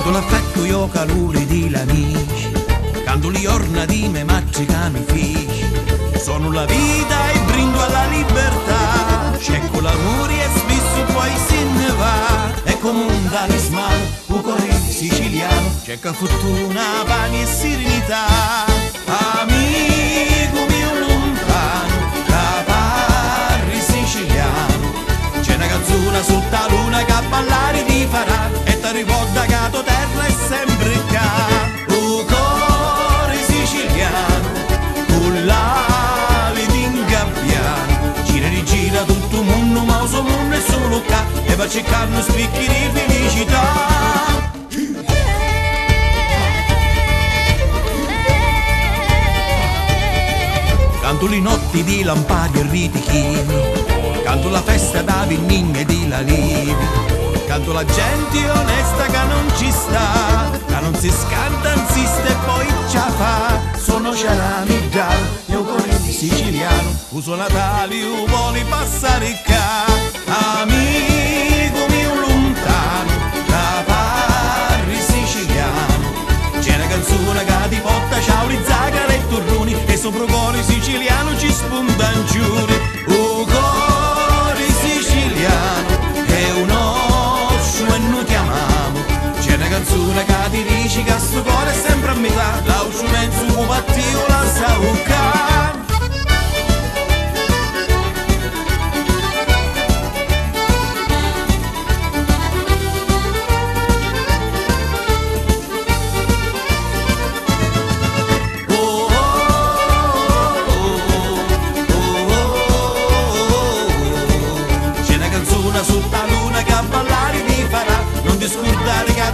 Canto l'affetto io calore di l'amici, canto le orna di me mazzicano i figli. Sono la vita e brindo alla libertà, cerco l'amore e spesso poi se ne va. È come un talismano, un cuore siciliano, cerca fortuna, pace e serenità. Amico mio lontano, da parri siciliano, c'è una canzone sotto la luna che a ballare ti farà e ti ricorda che la tua terra è sempre qua. Un cuore siciliano, con l'ali di ingabbiano, gira e rigira tutto il mondo, ma il suo mondo è solo qua e va cercando spicchi di felicità. Canto le notti di lampari e ritichini, canto la festa da Vignini e di Lalivi, canto la gente onesta che non ci sta, che non si scanta, insiste e poi ce la fa. Sono cerami già, io cuore siciliano, uso Natale, io vuole passare qua. Amico mio lontano, da parri siciliano, c'è una canzone che ti porta ciao di zagara e torroni e sopra il cuore siciliano ci spuntan giuri. Un cuore siciliano è un oscio e noi chiamiamo, c'è una canzone che ti dice che sto cuore è sempre a metà, l'aucio mezzo come patio la sa ucca. Sotto la luna che a ballare ti farà, non ti scordare che